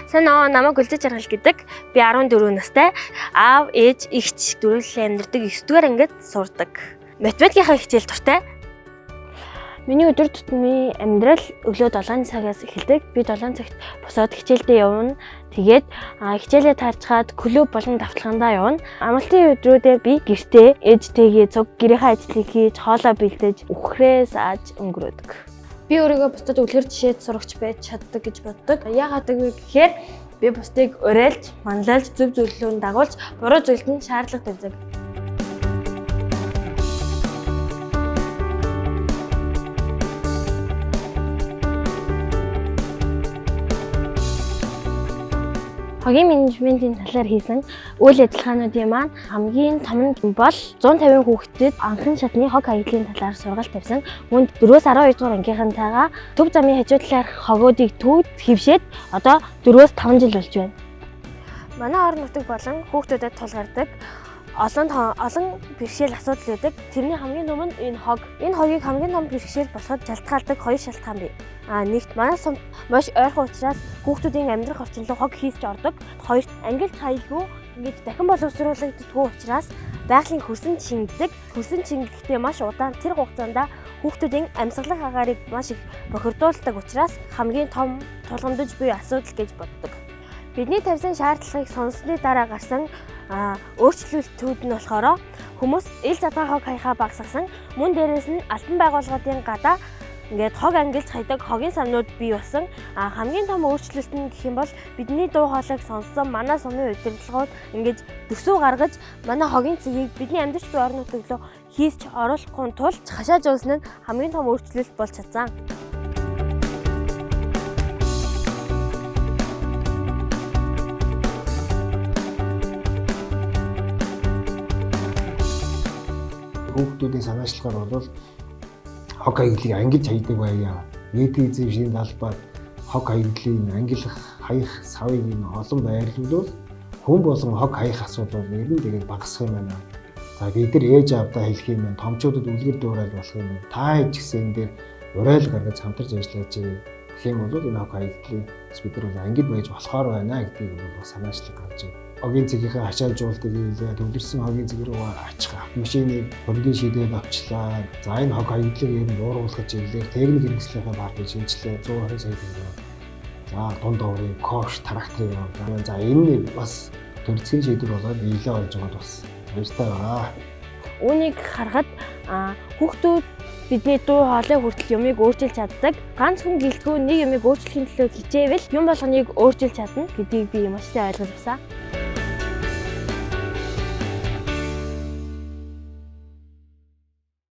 Сайн намайг Гүлзэж Жаргал гэдэг. Би 14 настай. Аав, ээж, эгч дөрвөлээ амьдардаг 9-р ангид сурдаг. Математикийнхаа хичээл дуртай. Миний өдөр тутмын амьдрал өглөө 7 цагаас эхэлдэг. Би 7 цагт босоод хичээлдээ явна. Тэгээд хичээлээ таарчгаад клуб болон давталгаандаа явна. Амралтын өдрүүдээ би гэртээ ээжтэйгээ цуг гэрийнхаа ажлыг хийж, хоолоо бэлдэж, үхрээ сааж өнгөрөөдөг. Би өөрийгөө бусдад үлгэр жишээд сурагч байж чаддаг гэж боддог. Яагаад гэхээр би бусдыг уриалж, манлайлж, зөв зөвлөлөнд дагуулж, буруу зүйлд нь шаардлага тавьдаг. Хогийн менежментийн талаар хийсэн үйл ажиллагаануудын маань хамгийн том нь бол 150 хүүхдэд анхан шатны хог хаягдлын талаар сургалт тавьсан. Үүнд 4-өөс 12 дугаар ангийнхантайгаа төв замын хажуу талаарх хогоодыг төвд хэвшээд одоо 4-өөс 5 жил болж байна. Манай орон нутаг болон хүүхдүүдэд тулгардаг олон бэрхшээл асуудал үүдэг. Тэрний хамгийн том нь энэ хог. Энэ хогийг хамгийн том бэрхшээл босгож жалтгаалдаг хоёр шалтгаан бий. Нэгт манай сумд маш ойрхон учраас хүүхдүүдийн амьдрах орчинлог хог хийсч ордог. Хоёрт ангилж хаялгүй ингэж дахин боловсруулагддаггүй учраас байгалийн хөрсөн чингдэг. Хөрсөн чингэхдээ маш удаан тэр хугацаанд хүүхдүүдийн амьсгалах агаарыг маш их бохирдуулдаг учраас хамгийн том тулгамдж буй асуудал гэж боддог. Бидний тавьсан шаардлагыг сонссны дараа гарсан өөрчлөлтүүд нь болохоор хүмүүс ил задгаа хог хаяхаа багасгасан. Мөн дээрээс нь албан байгууллагын гадаа ингээд хог ангилж хайдаг хогийн самнууд бий болсон. Хамгийн том өөрчлөлт нь гэх юм бол бидний дуу хоолойг сонссон манай сумын удирдлагууд ингээд төсөв гаргаж манай хогийн цэгийг бидний амьдарч буй орон нутаг руу хийсч оруулахгүй тулд хашаажуулсан нь хамгийн том өөрчлөлт болж чадсан. Хүүхдүүдийн санаачлагаар бол хог хаягдлыг ангилж хайдаг байя. Нийтийн эзэмшлийн талбайд хог хаягдлын ангилах, хаях савыг олон байрлуулвал хүн болон хог хаях асуудал ер нь тэгээд багасах юм байна. За бид нар ээж аавдаа хэлэх юм байна. Томчуудад үлгэр дуурайл болох юм байна. Та ээж гэсэн энэ дээр уриал гаргаж хамтарч ажиллаж гэх юм бол энэ хог хаягдлыг бид нар ангид байж болохоор байна гэдгийг бол санаачлаг гарч байна. Хогийн цэгийнхээ хашаажуултыг хийлээ, төвлөрсөн хогийн цэг рүү ачих машиныг хөргийн шийдээд авчлаа. За энэ хог хаягдлыг ер нь бууруулах чиглэлээр техник хэрэгслийнхээ баардыг шинжилээ 120 сая төгрөг. За дунд оврын кош тракторыг авлаа. За энэ бас төрөлцгийн шийдвэр болоод биелээ болж байгаад бас баяртай байна. Үүнийг харахад хүүхдүүд бидний дуу хоолой хүртэл юмыг өөрчилж чаддаг. Ганц хүн гэлтгүй нэг юмыг өөрчлөхийн төлөө хичээвэл юм болгоныг өөрчилж чадна гэдгийг би маш сайн ойлгож авсан.